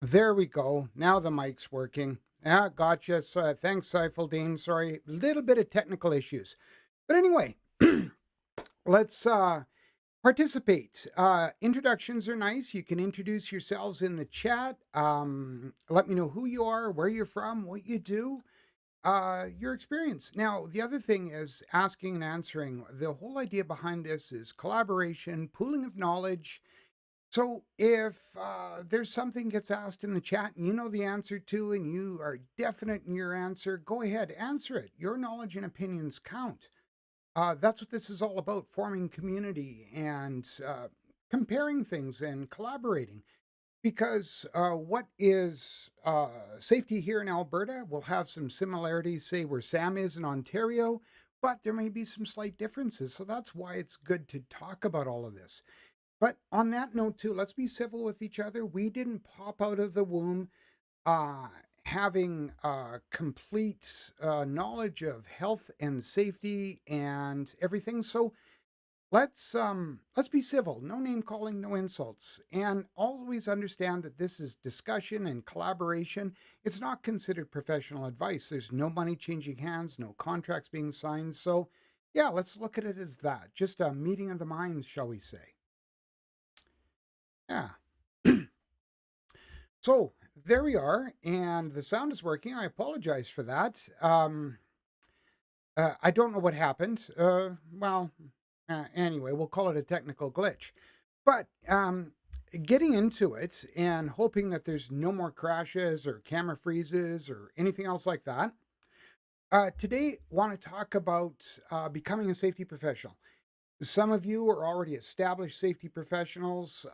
There we go. Now the mic's working. Ah, gotcha. So, thanks, Seifeldine. Sorry, a little bit of technical issues. But anyway, let's participate. Introductions are nice. You can introduce yourselves in the chat. Let me know who you are, where you're from, what you do, your experience. Now, the other thing is asking and answering. The whole idea behind this is collaboration, pooling of knowledge. So if there's something gets asked in the chat and you know the answer to and you are definite in your answer, go ahead, answer it. Your knowledge and opinions count. That's what this is all about, forming community and comparing things and collaborating. Because what is safety here in Alberta will have some similarities, say, where Sam is in Ontario, but there may be some slight differences. So that's why it's good to talk about all of this. But on that note, too, let's be civil with each other. We didn't pop out of the womb uh, having complete knowledge of health and safety and everything. So let's be civil. No name calling, no insults, and always understand that this is discussion and collaboration. It's not considered professional advice. There's no money changing hands, no contracts being signed. So yeah, let's look at it as that. Just a meeting of the minds, shall we say? Yeah. So there we are, and the sound is working. I apologize for that. I don't know what happened. Anyway, we'll call it a technical glitch. But getting into it and hoping that there's no more crashes or camera freezes or anything else like that. Today, want to talk about becoming a safety professional. Some of you are already established safety professionals,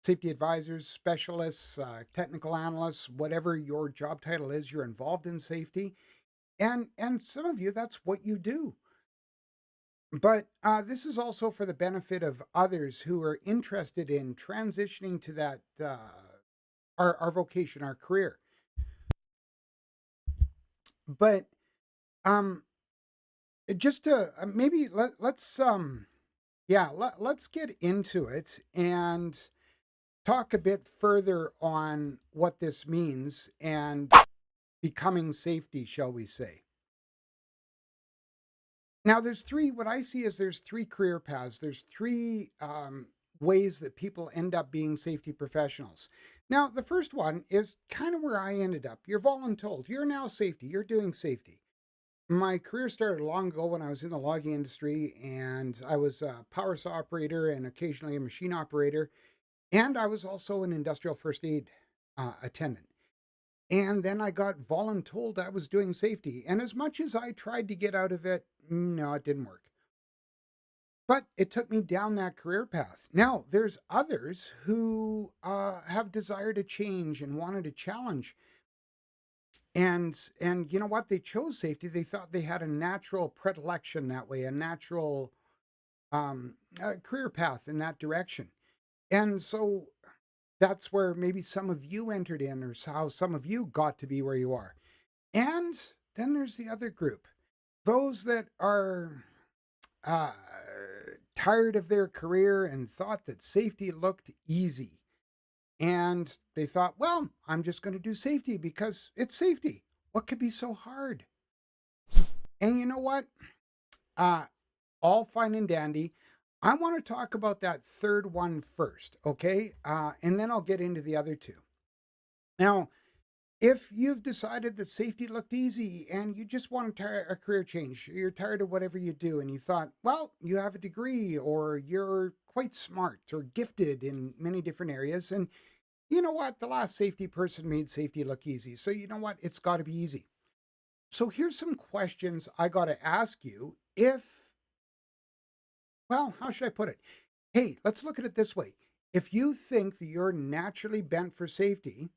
safety advisors, specialists, technical analysts, whatever your job title is, you're involved in safety. And some of you, that's what you do. But this is also for the benefit of others who are interested in transitioning to that, our vocation, our career. But um, just to maybe let's get into it and talk a bit further on what this means and becoming safety, shall we say. Now, what I see is there's three career paths. There's three ways that people end up being safety professionals. Now, the first one is kind of where I ended up. You're voluntold. You're now safety. You're doing safety. My career started long ago when I was in the logging industry, and I was a power saw operator and occasionally a machine operator. And I was also an industrial first aid attendant. And then I got voluntold I was doing safety. And as much as I tried to get out of it, no, it didn't work. But it took me down that career path. Now, there's others who have desire to change and wanted a challenge. And you know what? They chose safety. They thought they had a natural predilection that way, a natural career path in that direction. And so that's where maybe some of you entered in, or how some of you got to be where you are. And then there's the other group, those that are uh, tired of their career and thought that safety looked easy. And they thought, well, I'm just going to do safety because it's safety. What could be so hard? And you know what? Uh, all fine and dandy. I want to talk about that third one first, okay? And then I'll get into the other two. Now, if you've decided that safety looked easy and you just want a career change, you're tired of whatever you do, and you thought, well, you have a degree or you're quite smart or gifted in many different areas, and you know what? The last safety person made safety look easy. So you know what? It's got to be easy. So here's some questions I got to ask you how should I put it? Hey, let's look at it this way. If you think that you're naturally bent for safety,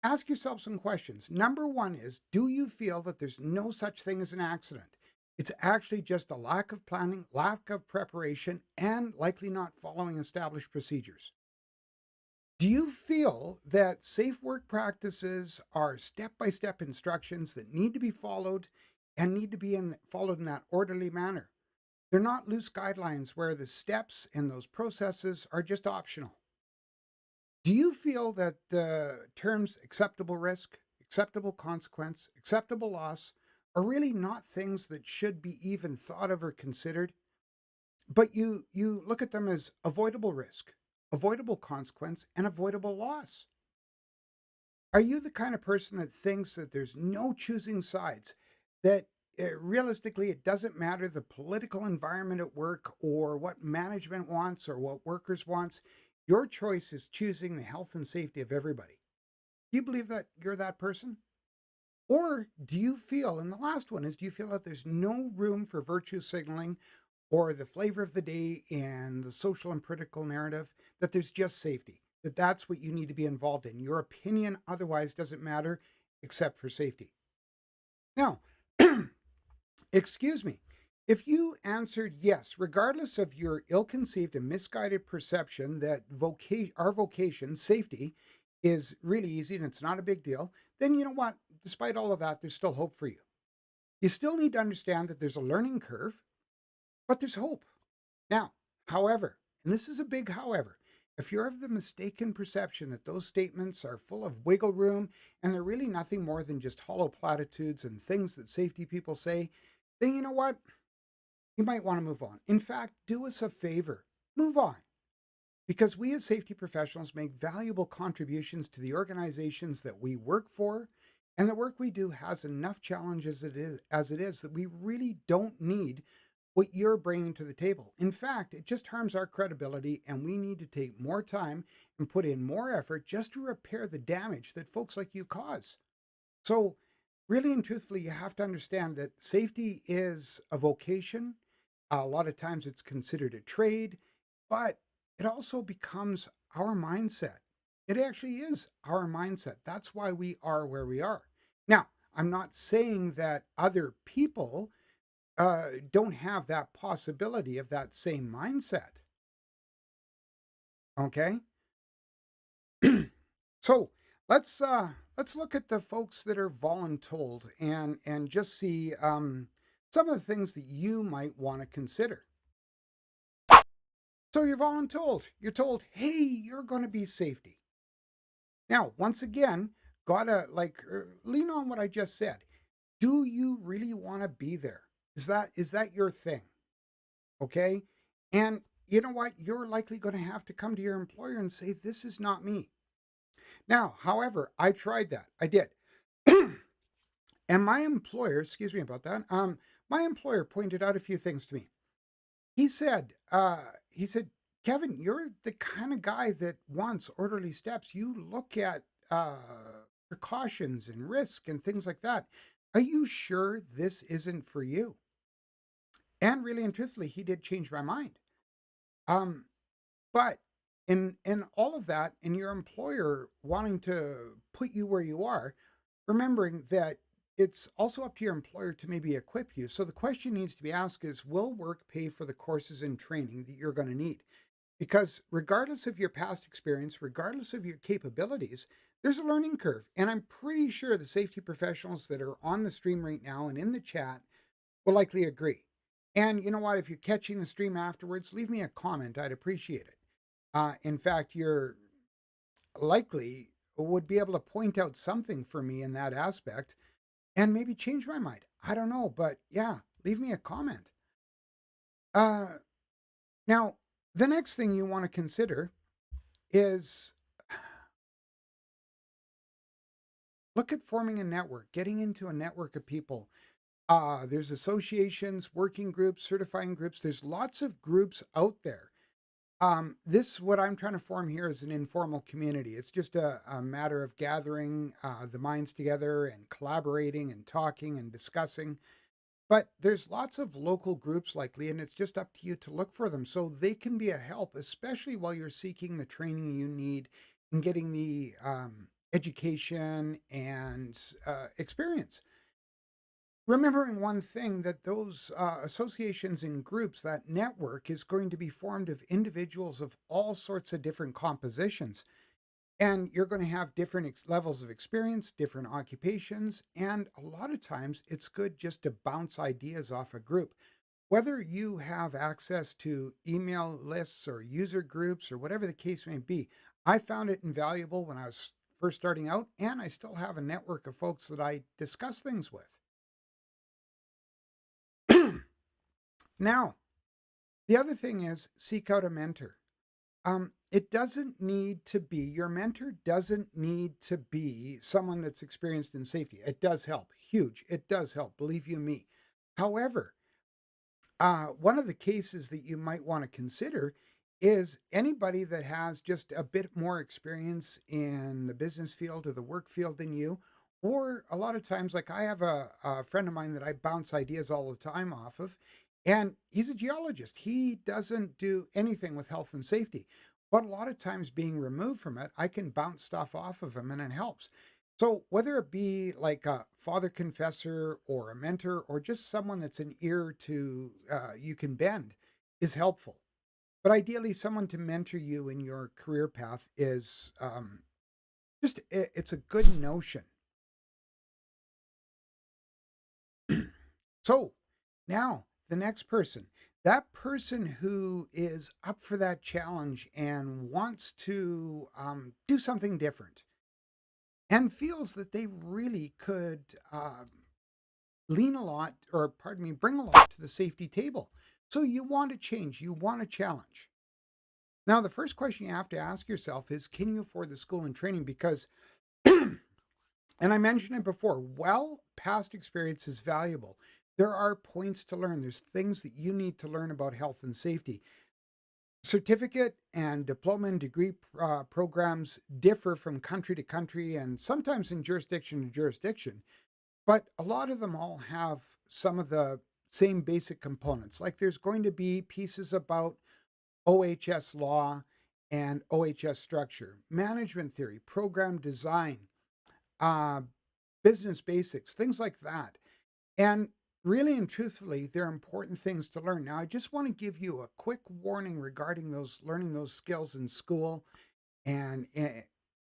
ask yourself some questions. Number one is, do you feel that there's no such thing as an accident? It's actually just a lack of planning, lack of preparation, and likely not following established procedures. Do you feel that safe work practices are step-by-step instructions that need to be followed and need to be followed in that orderly manner? They're not loose guidelines where the steps and those processes are just optional. Do you feel that the terms acceptable risk, acceptable consequence, acceptable loss are really not things that should be even thought of or considered? But you look at them as avoidable risk, avoidable consequence, and avoidable loss. Are you the kind of person that thinks that there's no choosing sides, that realistically it doesn't matter the political environment at work or what management wants or what workers wants? Your choice is choosing the health and safety of everybody. Do you believe that you're that person? Or do you feel, and the last one is, do you feel that there's no room for virtue signaling or the flavor of the day and the social and political narrative, that there's just safety, that that's what you need to be involved in? Your opinion otherwise doesn't matter except for safety. Now, excuse me, if you answered yes, regardless of your ill-conceived and misguided perception that our vocation, safety, is really easy and it's not a big deal, then you know what? Despite all of that, there's still hope for you. You still need to understand that there's a learning curve, but there's hope. Now, however, and this is a big however, if you're of the mistaken perception that those statements are full of wiggle room and they're really nothing more than just hollow platitudes and things that safety people say, then you know what? You might want to move on. In fact, do us a favor, move on. Because we as safety professionals make valuable contributions to the organizations that we work for, and the work we do has enough challenges as it is that we really don't need what you're bringing to the table. In fact, it just harms our credibility, and we need to take more time and put in more effort just to repair the damage that folks like you cause. So, really and truthfully, you have to understand that safety is a vocation. A lot of times it's considered a trade, but it also becomes our mindset. It actually is our mindset. That's why we are where we are. Now, I'm not saying that other people don't have that possibility of that same mindset. Okay, so let's look at the folks that are voluntold and just see some of the things that you might want to consider. So you're voluntold. You're told, hey, you're going to be safety. Now, once again, gotta lean on what I just said. Do you really want to be there? Is that your thing? Okay, and you know what? You're likely going to have to come to your employer and say, this is not me. Now, however, I tried that. I did. And my employer, excuse me about that, my employer pointed out a few things to me. He said, Kevin, you're the kind of guy that wants orderly steps. You look at precautions and risk and things like that. Are you sure this isn't for you? And really and truthfully, he did change my mind. Um, but in all of that, in your employer wanting to put you where you are, remembering that it's also up to your employer to maybe equip you. So the question needs to be asked is, will work pay for the courses and training that you're going to need? Because regardless of your past experience, regardless of your capabilities, there's a learning curve. And I'm pretty sure the safety professionals that are on the stream right now and in the chat will likely agree. And you know what? If you're catching the stream afterwards, leave me a comment. I'd appreciate it. In fact, you're likely would be able to point out something for me in that aspect and maybe change my mind. I don't know, but yeah, leave me a comment. Uh, Now, the next thing you want to consider is look at forming a network, getting into a network of people. There's associations, working groups, certifying groups. There's lots of groups out there. This, what I'm trying to form here, is an informal community. It's just a matter of gathering the minds together and collaborating and talking and discussing. But there's lots of local groups likely, and it's just up to you to look for them so they can be a help, especially while you're seeking the training you need and getting the education and experience. Remembering one thing, that those associations and groups, that network is going to be formed of individuals of all sorts of different compositions. And you're going to have different levels of experience, different occupations, and a lot of times it's good just to bounce ideas off a group. Whether you have access to email lists or user groups or whatever the case may be, I found it invaluable when I was first starting out, and I still have a network of folks that I discuss things with. Now, the other thing is seek out a mentor. It doesn't need to be, your mentor doesn't need to be someone that's experienced in safety. It does help, huge. It does help, believe you me. However, one of the cases that you might want to consider is anybody that has just a bit more experience in the business field or the work field than you. Or a lot of times, like I have a friend of mine that I bounce ideas all the time off of, and he's a geologist. He doesn't do anything with health and safety. But a lot of times, being removed from it, I can bounce stuff off of him and it helps. So, whether it be like a father confessor or a mentor or just someone that's an ear to you can bend is helpful. But ideally, someone to mentor you in your career path is it's a good notion. So, now the next person, that person who is up for that challenge and wants to do something different and feels that they really could lean a lot, or pardon me, bring a lot to the safety table. So you want to change, you want to challenge. Now, the first question you have to ask yourself is, can you afford the school and training? Because, and I mentioned it before, while past experience is valuable, there are points to learn. There's things that you need to learn about health and safety. Certificate and diploma and degree programs differ from country to country and sometimes in jurisdiction to jurisdiction. But a lot of them all have some of the same basic components. Like there's going to be pieces about OHS law and OHS structure, management theory, program design, uh, business basics, things like that. And really and truthfully, they're important things to learn. Now, I just want to give you a quick warning regarding those learning those skills in school and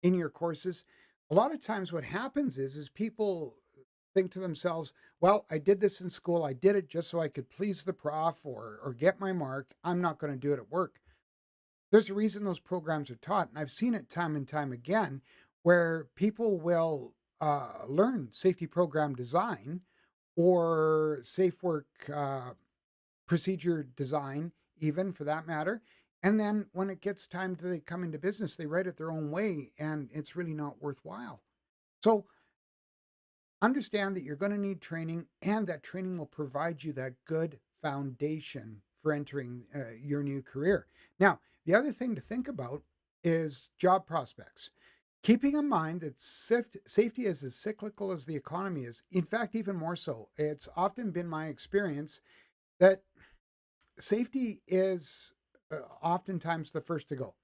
in your courses. A lot of times what happens is people think to themselves, well, I did this in school. I did it just so I could please the prof or get my mark. I'm not going to do it at work. There's a reason those programs are taught. And I've seen it time and time again where people will learn safety program design or safe work procedure design, even for that matter. And then when it gets time to they come into business, they write it their own way and it's really not worthwhile. So understand that you're going to need training and that training will provide you that good foundation for entering your new career. Now, the other thing to think about is job prospects. Keeping in mind that safety is as cyclical as the economy is, in fact, even more so. It's often been my experience that safety is oftentimes the first to go.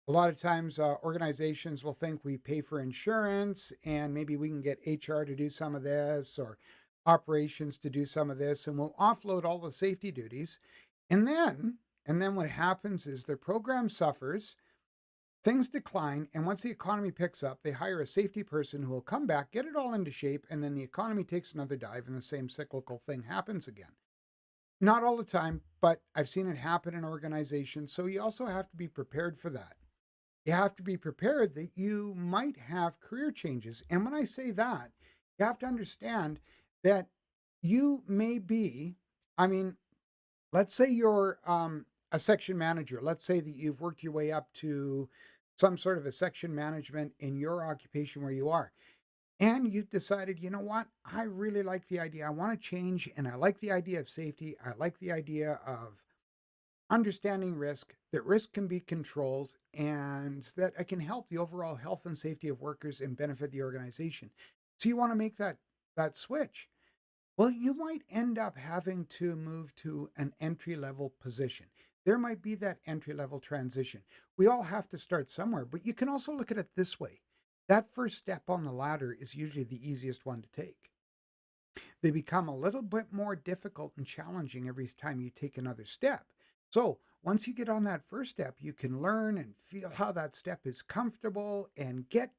A lot of times, organizations will think we pay for insurance and maybe we can get HR to do some of this or operations to do some of this, and we'll offload all the safety duties. And then what happens is their program suffers, things decline, and once the economy picks up, they hire a safety person who will come back, get it all into shape, and then the economy takes another dive and the same cyclical thing happens again. Not all the time, but I've seen it happen in organizations. So you also have to be prepared for that. You have to be prepared that you might have career changes. And when I say that, you have to understand that you may be, I mean, let's say you're a section manager. Let's say that you've worked your way up to some sort of a section management in your occupation where you are. And you've decided, you know what? I really like the idea. I want to change. And I like the idea of safety. I like the idea of understanding risk, that risk can be controlled, and that it can help the overall health and safety of workers and benefit the organization. So you want to make that switch. Well, you might end up having to move to an entry level position. There might be that entry level transition. We all have to start somewhere, but you can also look at it this way. That first step on the ladder is usually the easiest one to take. They become a little bit more difficult and challenging every time you take another step. So once you get on that first step, you can learn and feel how that step is comfortable and get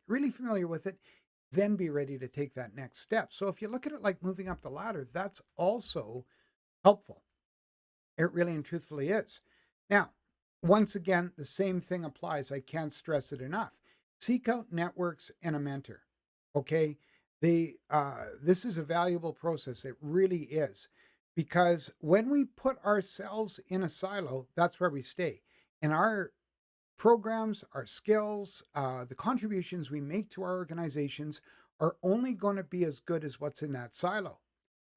really familiar with it, then be ready to take that next step. So if you look at it like moving up the ladder, that's also helpful. It really and truthfully is. Now, Once again, the same thing applies. I can't stress it enough. Seek out networks and a mentor. Okay, this is a valuable process. It really is, because when we put ourselves in a silo, that's where we stay. And our programs, our skills, the contributions we make to our organizations are only going to be as good as what's in that silo.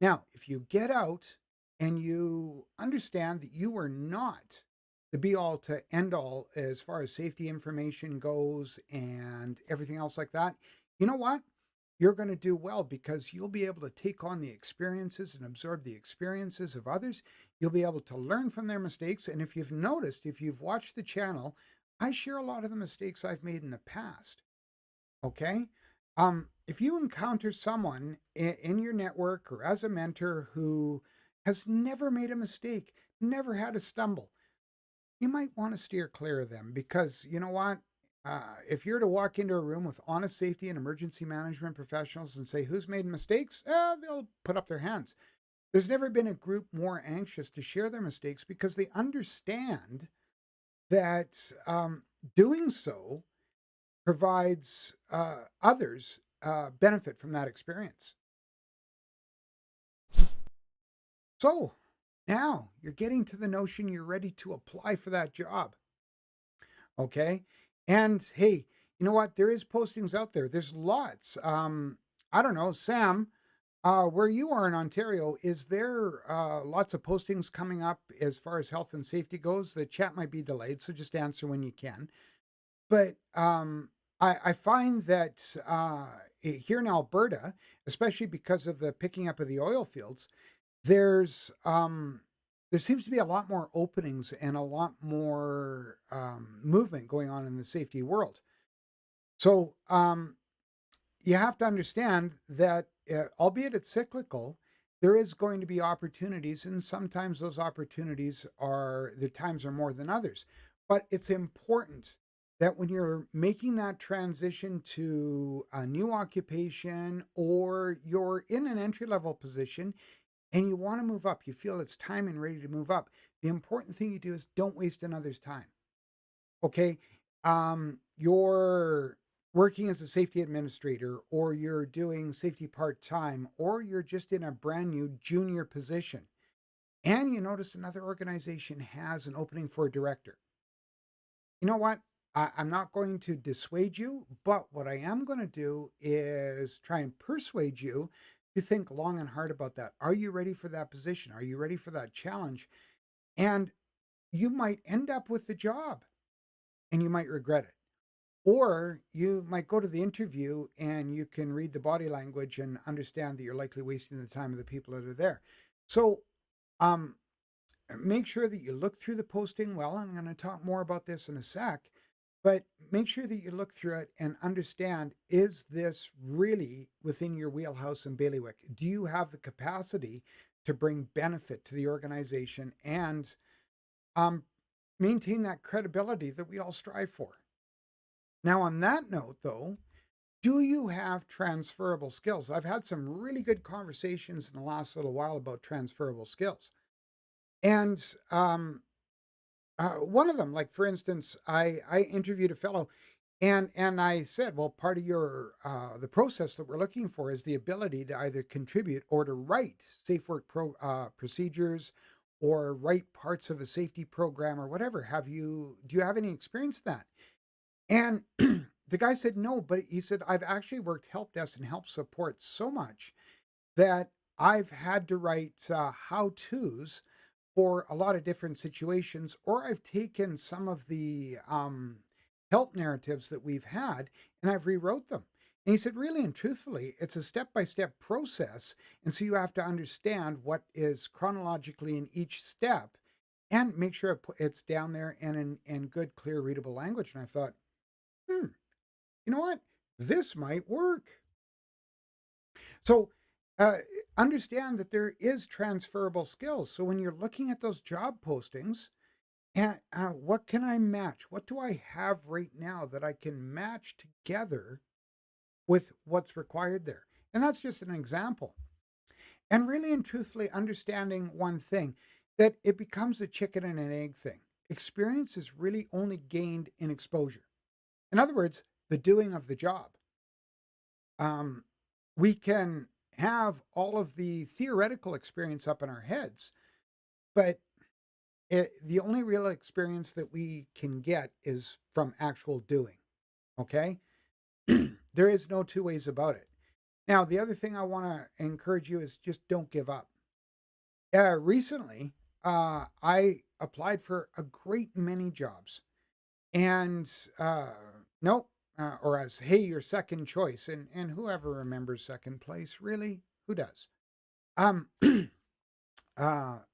Now, if you get out and you understand that you are not the be all to end all as far as safety information goes and everything else like that, you know what? You're going to do well, because you'll be able to take on the experiences and absorb the experiences of others. You'll be able to learn from their mistakes. And if you've noticed, if you've watched the channel, I share a lot of the mistakes I've made in the past. Okay. If you encounter someone in your network or as a mentor who has never made a mistake, never had a stumble, you might want to steer clear of them, because you know what? If you're to walk into a room with honest safety and emergency management professionals and say, who's made mistakes? They'll put up their hands. There's never been a group more anxious to share their mistakes, because they understand that doing so provides others benefit from that experience. So now you're getting to the notion you're ready to apply for that job. Okay. And hey, you know what? There is postings out there. There's lots. I don't know, Sam, where you are in Ontario, is there lots of postings coming up as far as health and safety goes? The chat might be delayed, so just answer when you can. But I find that here in Alberta, especially because of the picking up of the oil fields, there's there seems to be a lot more openings and a lot more movement going on in the safety world. So you have to understand that, albeit it's cyclical, there is going to be opportunities, and sometimes those opportunities are, the times are more than others. But it's important that when you're making that transition to a new occupation, or you're in an entry level position and you want to move up, you feel it's time and ready to move up, the important thing you do is don't waste another's time. Okay. You're working as a safety administrator, or you're doing safety part-time, or you're just in a brand new junior position, and you notice another organization has an opening for a director. You know what? I'm not going to dissuade you, but what I am going to do is try and persuade you to think long and hard about that. Are you ready for that position? Are you ready for that challenge? And you might end up with the job and you might regret it. Or you might go to the interview and you can read the body language and understand that you're likely wasting the time of the people that are there. So um, make sure that you look through the posting well. I'm going to talk more about this in a sec, but make sure that you look through it and understand, is this really within your wheelhouse and bailiwick? Do you have the capacity to bring benefit to the organization and maintain that credibility that we all strive for? Now, on that note, though, do you have transferable skills? I've had some really good conversations in the last little while about transferable skills. And one of them, like for instance, I interviewed a fellow, and I said, well, part of your the process that we're looking for is the ability to either contribute or to write safe work procedures, or write parts of a safety program or whatever. Do you have any experience in that? And the guy said no, but he said, I've actually worked help desk and help support so much that I've had to write how-tos for a lot of different situations, or I've taken some of the help narratives that we've had and I've rewrote them. And he said, really and truthfully, it's a step-by-step process. And so you have to understand what is chronologically in each step and make sure it's down there and in good, clear, readable language. And I thought, you know what? This might work. So understand that there is transferable skills. So when you're looking at those job postings, and what can I match? What do I have right now that I can match together with what's required there? And that's just an example. And really and truthfully understanding one thing, that it becomes a chicken and an egg thing. experience is really only gained in exposure. In other words, the doing of the job. Um, we can have all of the theoretical experience up in our heads, but the only real experience that we can get is from actual doing. Okay? There is no two ways about it. Now, the other thing I want to encourage you is just don't give up. Recently, I applied for a great many jobs, and nope, or as hey, your second choice, and whoever remembers second place, really, who does? Um,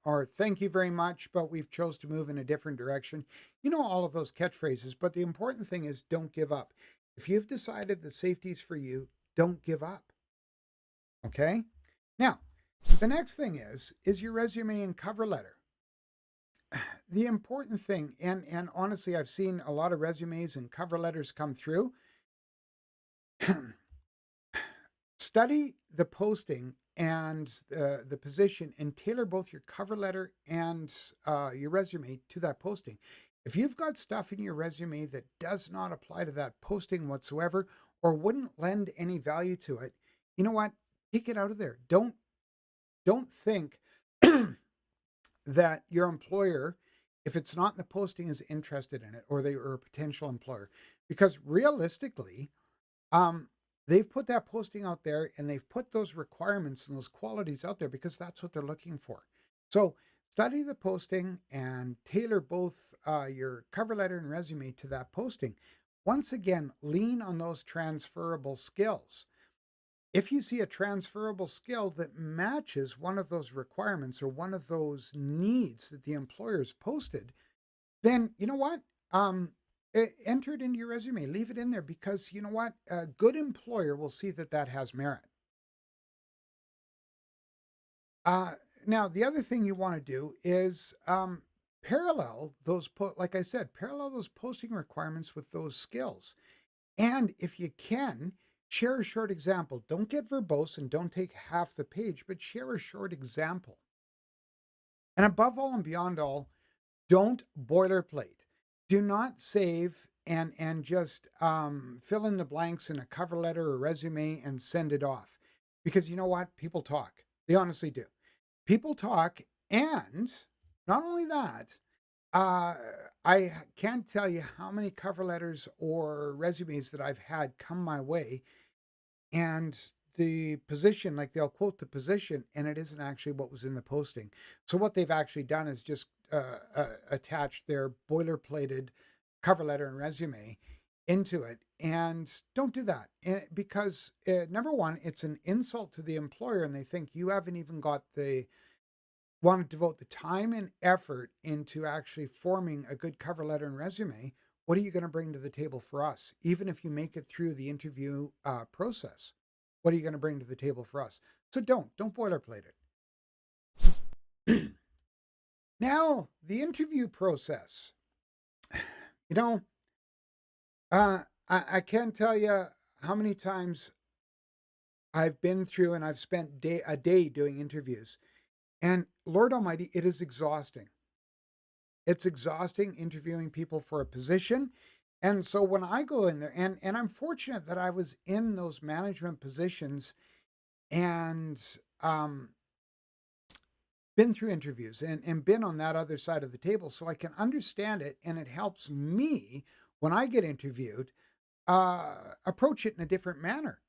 or thank you very much, but we've chose to move in a different direction. You know all of those catchphrases, but the important thing is don't give up. If you've decided that safety is for you, don't give up. Okay? Now, the next thing is your resume and cover letter. The important thing, and honestly, I've seen a lot of resumes and cover letters come through. Study the posting and the position and tailor both your cover letter and your resume to that posting. If you've got stuff in your resume that does not apply to that posting whatsoever or wouldn't lend any value to it, you know what? Take it out of there. Don't think that your employer, if it's not in the posting, is interested in it, or they are a potential employer. Because realistically, they've put that posting out there and they've put those requirements and those qualities out there because that's what they're looking for. So study the posting and tailor both your cover letter and resume to that posting. Once again, lean on those transferable skills. If you see a transferable skill that matches one of those requirements or one of those needs that the employer's posted, then you know what? Enter it into your resume. Leave it in there because you know what? A good employer will see that that has merit. Now, the other thing you want to do is parallel those, like I said, parallel those posting requirements with those skills. And if you can, share a short example. Don't get verbose and don't take half the page, but share a short example. And above all and beyond all, don't boilerplate. Do not save and just fill in the blanks in a cover letter or resume and send it off. Because you know what? People talk. They honestly do. People talk, and not only that, I can't tell you how many cover letters or resumes that I've had come my way, and the position, like they'll quote the position, and it isn't actually what was in the posting. So what they've actually done is just attached their boilerplated cover letter and resume into it. And don't do that because number one, it's an insult to the employer, and they think you haven't even got the want to devote the time and effort into actually forming a good cover letter and resume. What are you going to bring to the table for us? Even if you make it through the interview process, what are you going to bring to the table for us? So don't boilerplate it. Now, the interview process. You know, I can't tell you how many times I've been through and I've spent a day doing interviews. And Lord Almighty, it is exhausting. It's exhausting interviewing people for a position. And so when I go in there, and I'm fortunate that I was in those management positions and been through interviews and been on that other side of the table, so I can understand it, and it helps me when I get interviewed approach it in a different manner.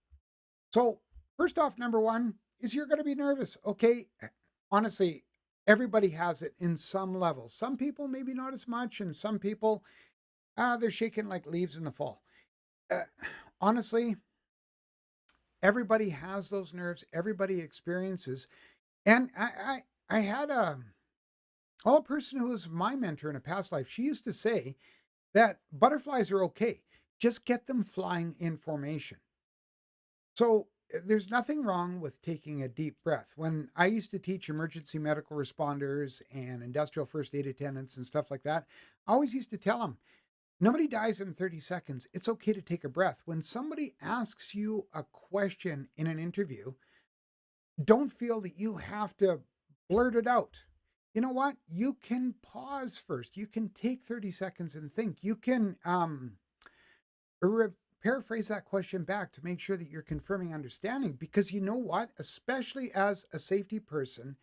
So first off, number one is you're going to be nervous. Okay, honestly, everybody has it in some level. Some people maybe not as much, and some people they're shaking like leaves in the fall. Honestly, everybody has those nerves. Everybody experiences, and I had a person who was my mentor in a past life. She used to say that butterflies are okay. Just get them flying in formation. So there's nothing wrong with taking a deep breath. When I used to teach emergency medical responders and industrial first aid attendants and stuff like that, I always used to tell them, nobody dies in 30 seconds. It's okay to take a breath. When somebody asks you a question in an interview, don't feel that you have to blurt it out. you know what? You can pause first. You can take 30 seconds and think. You can re- paraphrase that question back to make sure that you're confirming understanding. Because you know what? Especially as a safety person,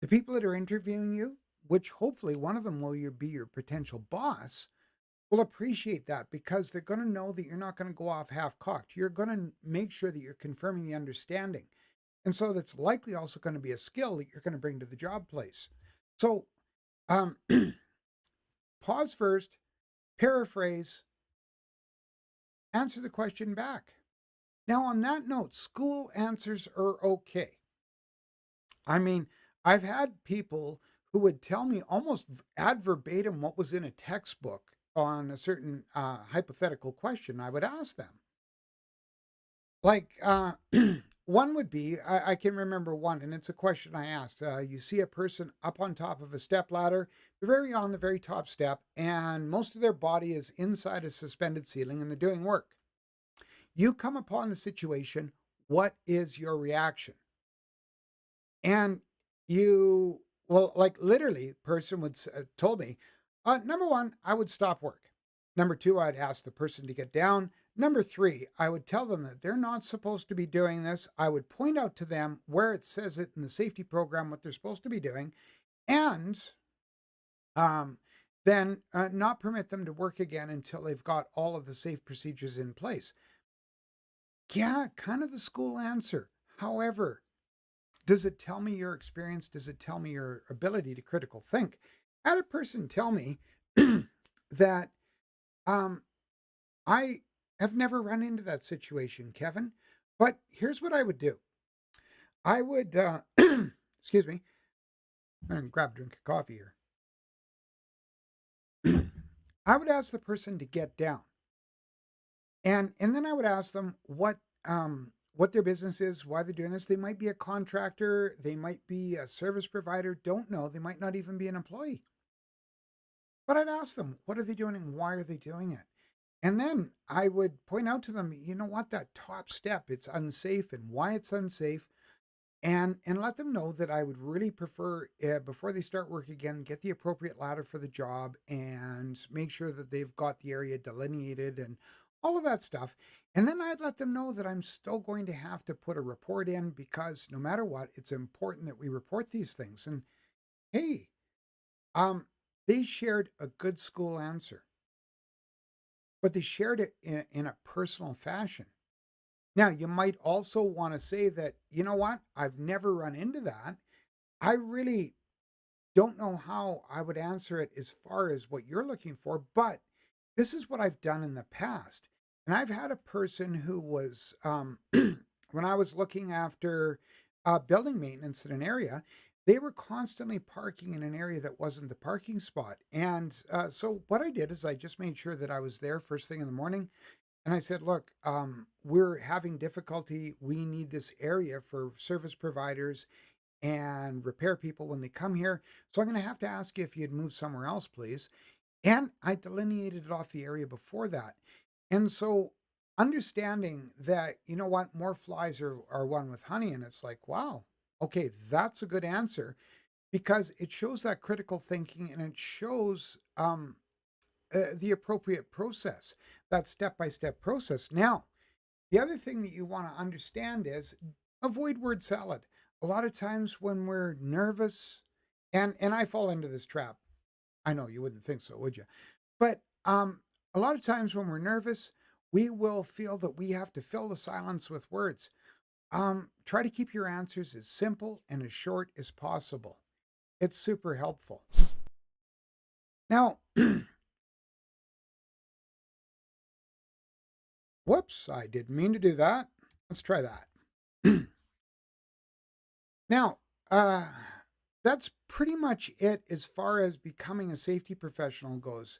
the people that are interviewing you, which hopefully one of them will be your potential boss, will appreciate that because they're going to know that you're not going to go off half cocked. You're going to make sure that you're confirming the understanding. And so that's likely also going to be a skill that you're going to bring to the job place. So um, pause first, paraphrase, answer the question back. Now, on that note, school answers are okay. I mean, I've had people who would tell me almost ad verbatim what was in a textbook on a certain hypothetical question I would ask them. Like, one would be, I can remember one, and it's a question I asked. You see a person up on top of a step ladder, they're very on the very top step, and most of their body is inside a suspended ceiling, and they're doing work. You come upon the situation, what is your reaction? And you, well, like literally, person would told me, number one, I would stop work. Number two, I'd ask the person to get down. Number three, I would tell them that they're not supposed to be doing this. I would point out to them where it says it in the safety program what they're supposed to be doing, and then not permit them to work again until they've got all of the safe procedures in place. Yeah, kind of the school answer. However, does it tell me your experience? Does it tell me your ability to critical think? I had a person tell me that I have never run into that situation, Kevin. But here's what I would do. I would, excuse me, I'm going to grab a drink of coffee here. I would ask the person to get down. And then I would ask them what their business is, why they're doing this. They might be a contractor, they might be a service provider, don't know. They might not even be an employee. But I'd ask them, what are they doing and why are they doing it? And then I would point out to them, you know what, that top step, it's unsafe and why it's unsafe. And let them know that I would really prefer, before they start work again, get the appropriate ladder for the job and make sure that they've got the area delineated and all of that stuff. And then I'd let them know that I'm still going to have to put a report in because no matter what, it's important that we report these things. And hey, they shared a good school answer, but they shared it in a personal fashion. Now, you might also want to say that, you know what, I've never run into that. I really don't know how I would answer it as far as what you're looking for, but this is what I've done in the past. And I've had a person who was, when I was looking after building maintenance in an area, they were constantly parking in an area that wasn't the parking spot. And so what I did is I just made sure that I was there first thing in the morning. And I said, look, we're having difficulty. We need this area for service providers and repair people when they come here. So I'm going to have to ask you if you'd move somewhere else, please. And I delineated it off the area before that. And so understanding that, you know what, more flies are one with honey. And it's like, wow, okay, that's a good answer because it shows that critical thinking and it shows the appropriate process, that step-by-step process. Now, the other thing that you want to understand is avoid word salad. A lot of times when we're nervous, and I fall into this trap. I know you wouldn't think so, would you? But a lot of times when we're nervous, we will feel that we have to fill the silence with words. Try to keep your answers as simple and as short as possible. It's super helpful. Now, whoops, I didn't mean to do that. Let's try that. Now, that's pretty much it as far as becoming a safety professional goes.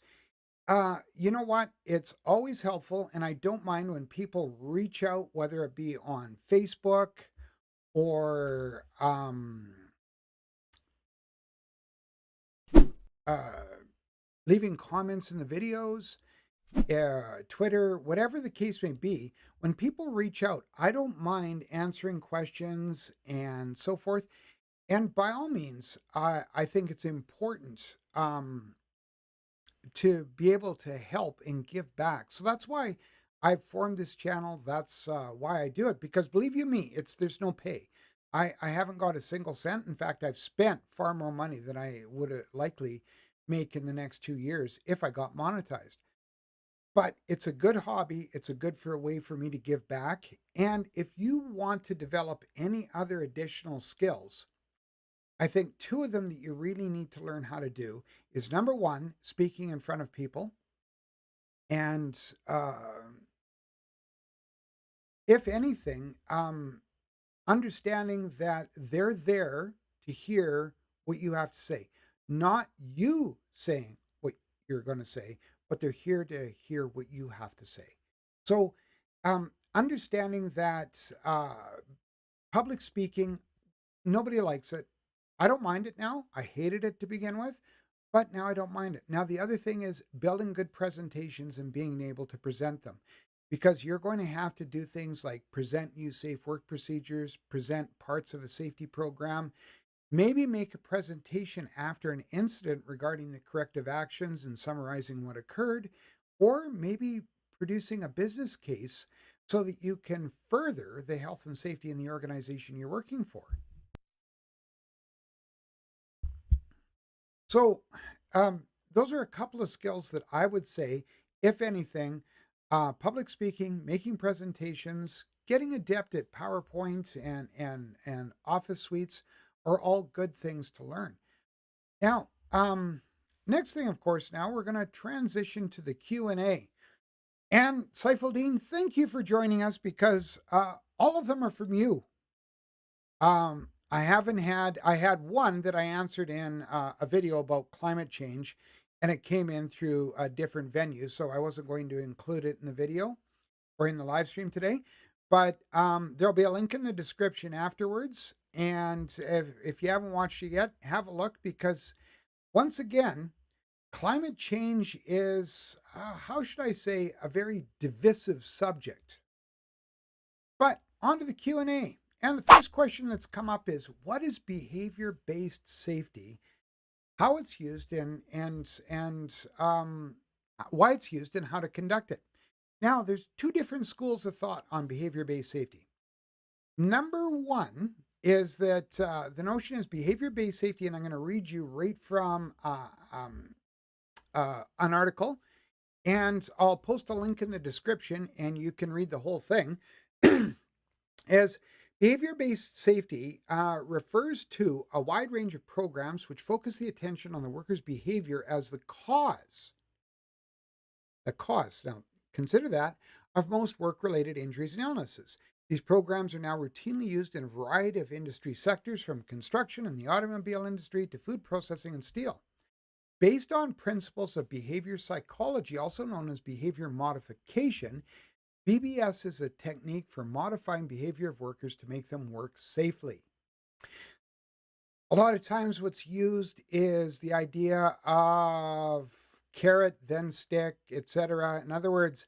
You know what? It's always helpful, and I don't mind when people reach out, whether it be on Facebook or leaving comments in the videos, Twitter, whatever the case may be. When people reach out, I don't mind answering questions and so forth. And by all means, I think it's important to be able to help and give back. So that's why I've formed this channel. That's why I do it. Because believe you me, there's no pay. I haven't got a single cent. In fact, I've spent far more money than I would likely make in the next 2 years if I got monetized. But it's a good hobby. It's a good for a way for me to give back. And if you want to develop any other additional skills, I think two of them that you really need to learn how to do is number one, speaking in front of people. And if anything, understanding that they're there to hear what you have to say, not you saying what you're going to say, but they're here to hear what you have to say. So, understanding that public speaking, nobody likes it. I don't mind it now. I hated it to begin with, but now I don't mind it. Now, the other thing is building good presentations and being able to present them, because you're going to have to do things like present new safe work procedures, present parts of a safety program, maybe make a presentation after an incident regarding the corrective actions and summarizing what occurred, or maybe producing a business case so that you can further the health and safety in the organization you're working for. So, those are a couple of skills that I would say, if anything, public speaking, making presentations, getting adept at PowerPoint and Office suites are all good things to learn. Now, next thing, of course, now we're going to transition to the Q&A. And Saifuldin, thank you for joining us, because all of them are from you. I had one that I answered in a video about climate change, and it came in through a different venue, so I wasn't going to include it in the video or in the live stream today. But there'll be a link in the description afterwards. And if you haven't watched it yet, have a look, because once again, climate change is, how should I say, a very divisive subject. But on to the Q&A. And the first question that's come up is, what is behavior-based safety, how it's used, and why it's used, and how to conduct it? Now, there's two different schools of thought on behavior-based safety. Number one is that the notion is behavior-based safety, and I'm going to read you right from an article, and I'll post a link in the description, and you can read the whole thing. As behavior-based safety refers to a wide range of programs which focus the attention on the worker's behavior as the cause. Now, consider that, of most work-related injuries and illnesses. These programs are now routinely used in a variety of industry sectors, from construction and the automobile industry to food processing and steel. Based on principles of behavior psychology, also known as behavior modification, BBS is a technique for modifying behavior of workers to make them work safely. A lot of times what's used is the idea of carrot, then stick, etc. In other words,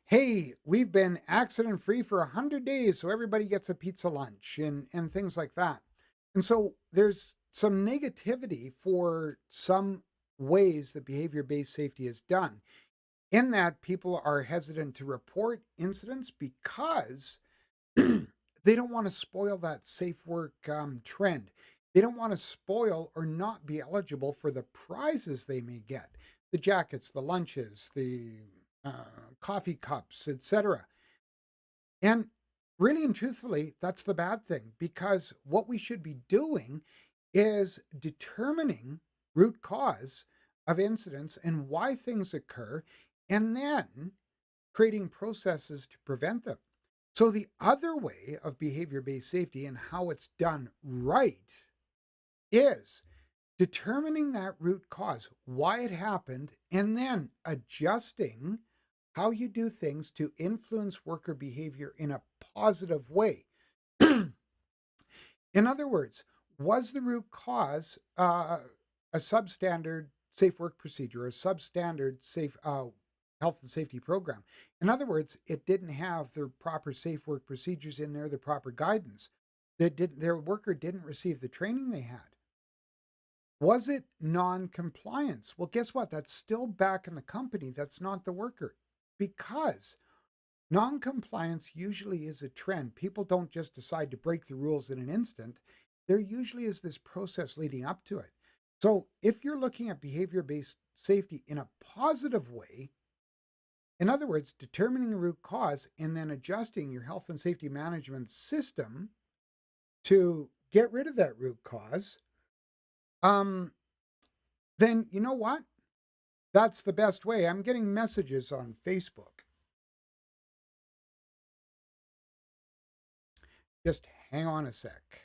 hey, we've been accident-free for 100 days, so everybody gets a pizza lunch, and things like that. And so there's some negativity for some ways that behavior-based safety is done, in that people are hesitant to report incidents because they don't want to spoil that safe work trend. They don't want to spoil or not be eligible for the prizes they may get, the jackets, the lunches, the coffee cups, etc. And really and truthfully, that's the bad thing, because what we should be doing is determining root cause of incidents and why things occur, and then creating processes to prevent them. So the other way of behavior-based safety, and how it's done right, is determining that root cause, why it happened, and then adjusting how you do things to influence worker behavior in a positive way. In other words, was the root cause a substandard safe work procedure, a substandard safe health and safety program? In other words, it didn't have the proper safe work procedures in there, the proper guidance. their worker didn't receive the training they had? Was it non-compliance? Well, guess what? That's still back in the company. That's not the worker. Because non-compliance usually is a trend. People don't just decide to break the rules in an instant. There usually is this process leading up to it. So if you're looking at behavior-based safety in a positive way, in other words, determining the root cause and then adjusting your health and safety management system to get rid of that root cause, um, then you know what? That's the best way. I'm getting messages on Facebook. Just hang on a sec.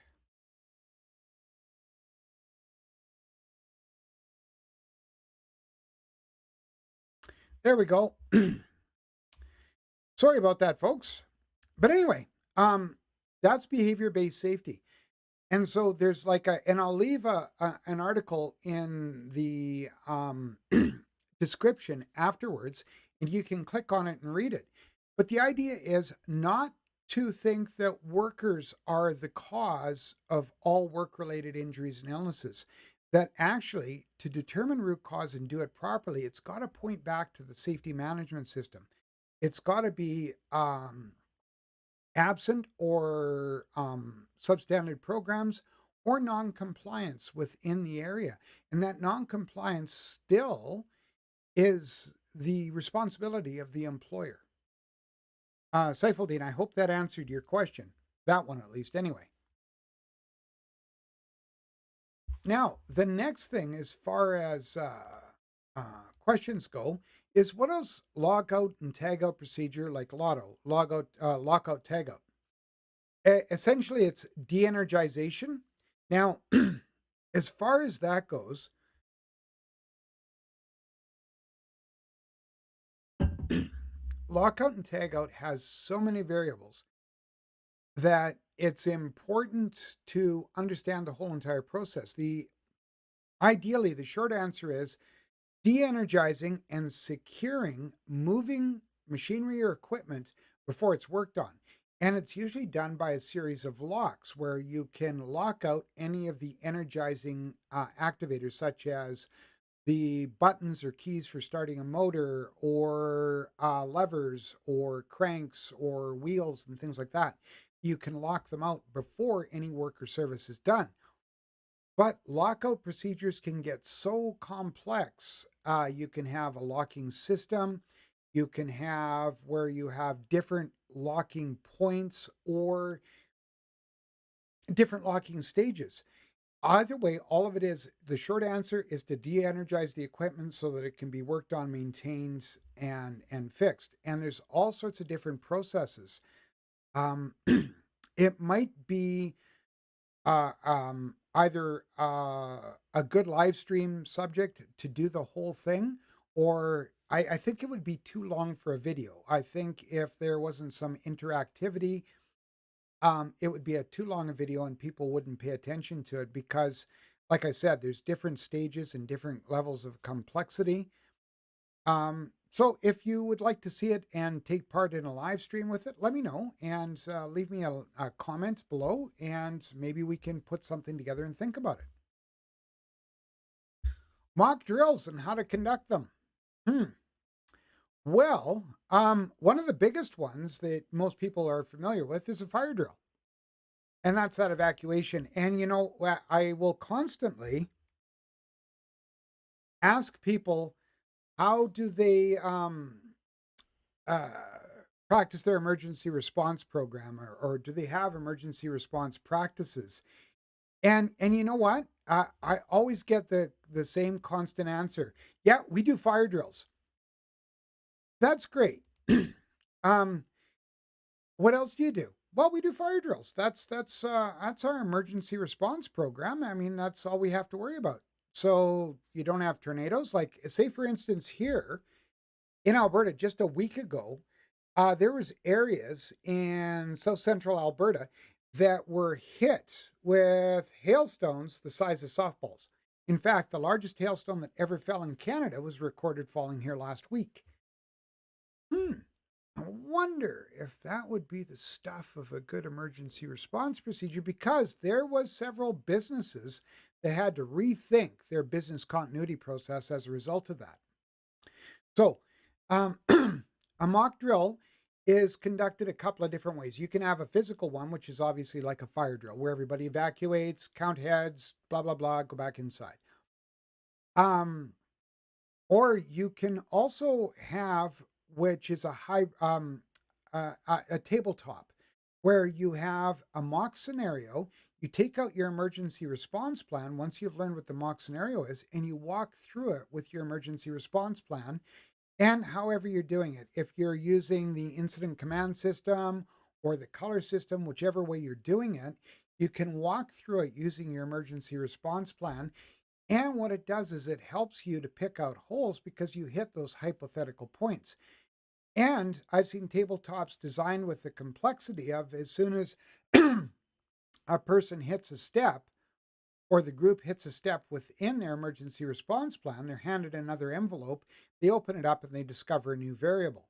There we go. Sorry about that, folks. But anyway, that's behavior-based safety. And so there's like and I'll leave an article in the description afterwards, and you can click on it and read it. But the idea is not to think that workers are the cause of all work-related injuries and illnesses. That actually, to determine root cause and do it properly, it's got to point back to the safety management system. It's got to be absent or substandard programs or non-compliance within the area. And that non-compliance still is the responsibility of the employer. Seifeldien, I hope that answered your question. That one at least, anyway. Now, the next thing as far as questions go is what else logout and tagout procedure like lotto, logout, lockout, tagout. Essentially, it's de-energization. Now, as far as that goes, lockout and tagout has so many variables that it's important to understand the whole entire process. Ideally, the short answer is de-energizing and securing moving machinery or equipment before it's worked on. And it's usually done by a series of locks where you can lock out any of the energizing activators, such as the buttons or keys for starting a motor, or levers or cranks or wheels and things like that. You can lock them out before any work or service is done. But lockout procedures can get so complex. You can have a locking system. You can have where you have different locking points or different locking stages. Either way, all of it is, the short answer is to de-energize the equipment so that it can be worked on, maintained, and fixed. And there's all sorts of different processes. It might be either a good live stream subject to do the whole thing, or I think it would be too long for a video. I think if there wasn't some interactivity, it would be too long a video and people wouldn't pay attention to it because, like I said, there's different stages and different levels of complexity. So if you would like to see it and take part in a live stream with it, let me know and leave me a comment below, and maybe we can put something together and think about it. Mock drills and how to conduct them. Well, one of the biggest ones that most people are familiar with is a fire drill. And that's that evacuation. And, you know, I will constantly ask people, how do they practice their emergency response program, or do they have emergency response practices? And you know what? I always get the same constant answer. Yeah, we do fire drills. That's great. What else do you do? Well, we do fire drills. That's our emergency response program. I mean, that's all we have to worry about. So you don't have tornadoes. Like, say for instance, here in Alberta, just a week ago, there was areas in south central Alberta that were hit with hailstones the size of softballs. In fact, the largest hailstone that ever fell in Canada was recorded falling here last week. I wonder if that would be the stuff of a good emergency response procedure, because there was several businesses that had to rethink their business continuity process as a result of that. So, um, a mock drill is conducted a couple of different ways. You can have a physical one, which is obviously like a fire drill, where everybody evacuates, count heads, blah blah blah, go back inside. Um, or you can also have, which is a a tabletop, where you have a mock scenario. You take out your emergency response plan once you've learned what the mock scenario is, and you walk through it with your emergency response plan and however you're doing it. If you're using the incident command system or the color system, whichever way you're doing it, you can walk through it using your emergency response plan. And what it does is it helps you to pick out holes because you hit those hypothetical points. And I've seen tabletops designed with the complexity of, as soon as a person hits a step or the group hits a step within their emergency response plan, they're handed another envelope, they open it up and they discover a new variable.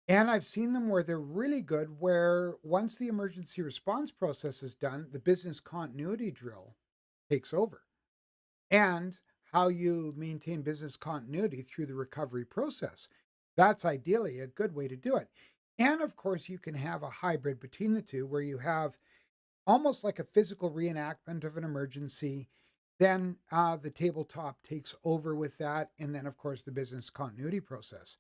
And I've seen them where they're really good, where once the emergency response process is done, the business continuity drill takes over. And how you maintain business continuity through the recovery process. That's ideally a good way to do it. And of course, you can have a hybrid between the two, where you have almost like a physical reenactment of an emergency. Then the tabletop takes over with that. And then, of course, the business continuity process.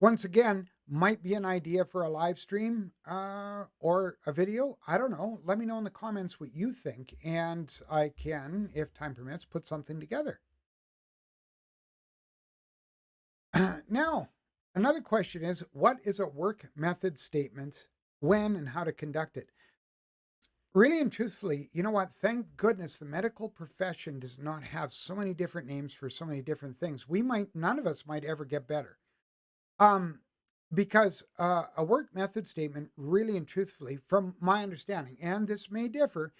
Once again, might be an idea for a live stream or a video. I don't know. Let me know in the comments what you think, and I can, if time permits, put something together. Now, another question is, what is a work method statement, when and how to conduct it? Really and truthfully, you know what? Thank goodness the medical profession does not have so many different names for so many different things. None of us might ever get better. Um, because a work method statement, really and truthfully, from my understanding, and this may differ,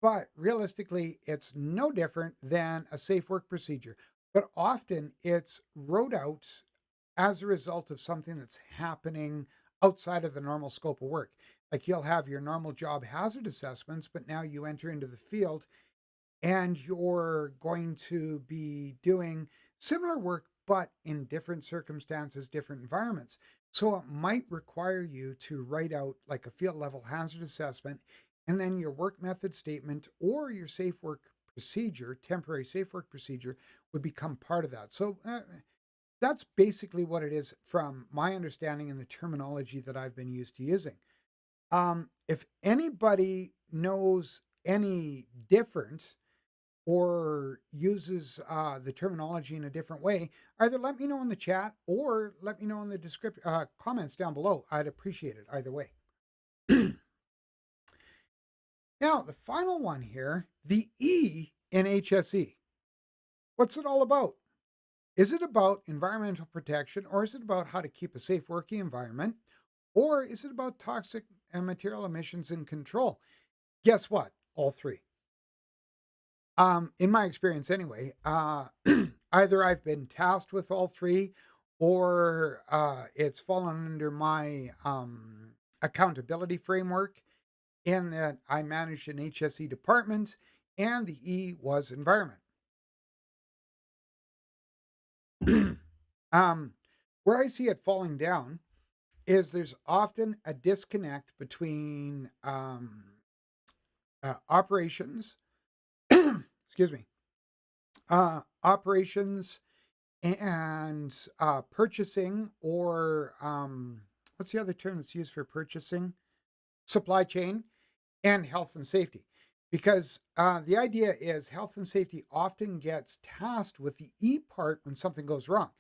but realistically, it's no different than a safe work procedure. But often it's wrote out as a result of something that's happening outside of the normal scope of work. Like, you'll have your normal job hazard assessments, but now you enter into the field and you're going to be doing similar work, but in different circumstances, different environments. So it might require you to write out like a field level hazard assessment, and then your work method statement or your safe work procedure, temporary safe work procedure, would become part of that. So that's basically what it is from my understanding and the terminology that I've been used to using. If anybody knows any different or uses the terminology in a different way, either let me know in the chat or let me know in the description comments down below. I'd appreciate it either way. Now, the final one here, the E in HSE. What's it all about? Is it about environmental protection, or is it about how to keep a safe working environment? Or is it about toxic and material emissions and control? Guess what? All three. In my experience anyway, either I've been tasked with all three, or it's fallen under my accountability framework, in that I managed an HSE department, and the E was environment. Where I see it falling down is there's often a disconnect between operations, excuse me, operations and purchasing, or what's the other term that's used for purchasing? Supply chain, and health and safety. Because the idea is health and safety often gets tasked with the E part when something goes wrong.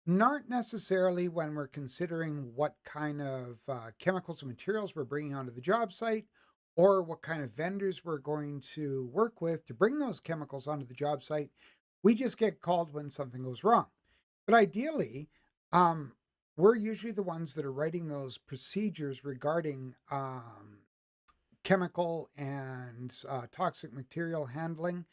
Not necessarily when we're considering what kind of chemicals and materials we're bringing onto the job site, or what kind of vendors we're going to work with to bring those chemicals onto the job site. We just get called when something goes wrong. But ideally, we're usually the ones that are writing those procedures regarding chemical and toxic material handling.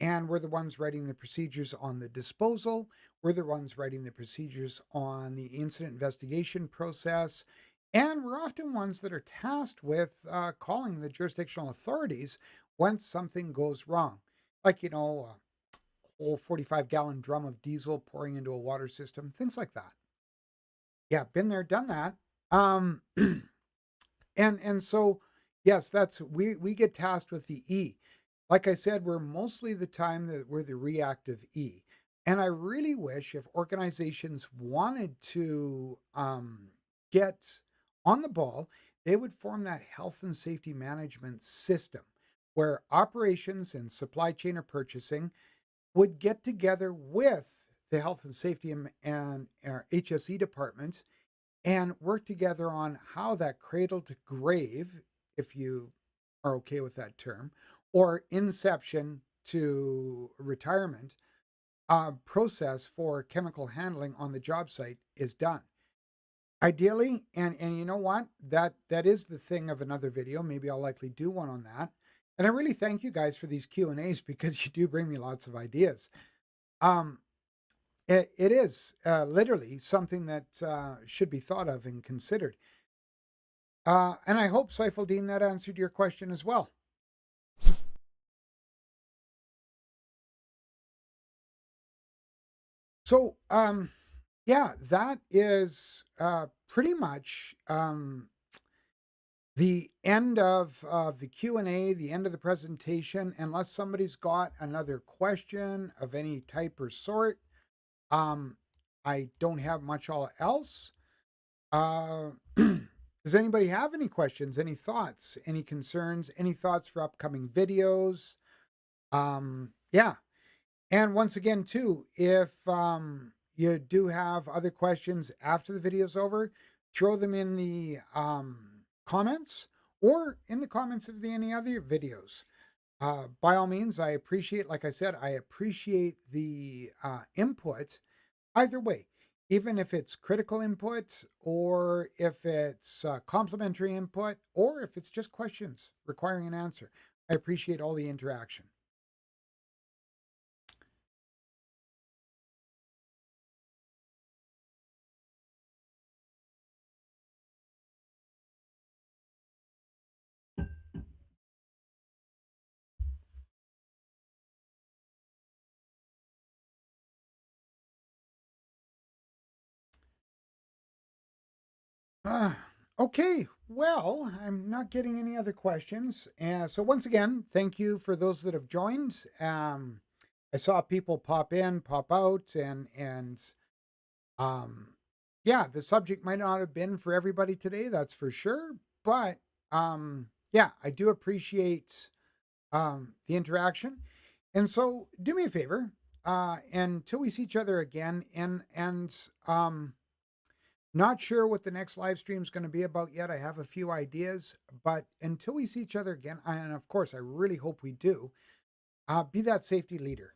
And we're the ones writing the procedures on the disposal. We're the ones writing the procedures on the incident investigation process. And we're often ones that are tasked with calling the jurisdictional authorities once something goes wrong. Like, a whole 45-gallon drum of diesel pouring into a water system, things like that. Yeah, been there, done that. Um, and so, yes, we get tasked with the E. Like I said, we're mostly the time that we're the reactive E. And I really wish if organizations wanted to get on the ball, they would form that health and safety management system where operations and supply chain or purchasing would get together with the health and safety and our HSE departments and work together on how that cradle to grave, if you are okay with that term, or inception to retirement process for chemical handling on the job site is done. Ideally, and you know what? That is the thing of another video. Maybe I'll likely do one on that. And I really thank you guys for these Q&As because you do bring me lots of ideas. Um, it is literally something that should be thought of and considered. And I hope, Saifuldin, that answered your question as well. So, yeah, that is pretty much the end of the Q&A, the end of the presentation. Unless somebody's got another question of any type or sort, I don't have much else. Does anybody have any questions, any thoughts, any concerns, any thoughts for upcoming videos? Yeah. And once again, too, if you do have other questions after the video's over, throw them in the comments or in the comments of any other videos. By all means, I appreciate, like I said, I appreciate the input either way, even if it's critical input or if it's complimentary input or if it's just questions requiring an answer. I appreciate all the interaction. Okay, well, I'm not getting any other questions. So once again, thank you for those that have joined. I saw people pop in, pop out, and um, yeah, the subject might not have been for everybody today, that's for sure. But yeah, I do appreciate the interaction. And so do me a favor, until we see each other again, and not sure what the next live stream is going to be about yet. I have a few ideas, but until we see each other again, and of course, I really hope we do, be that safety leader.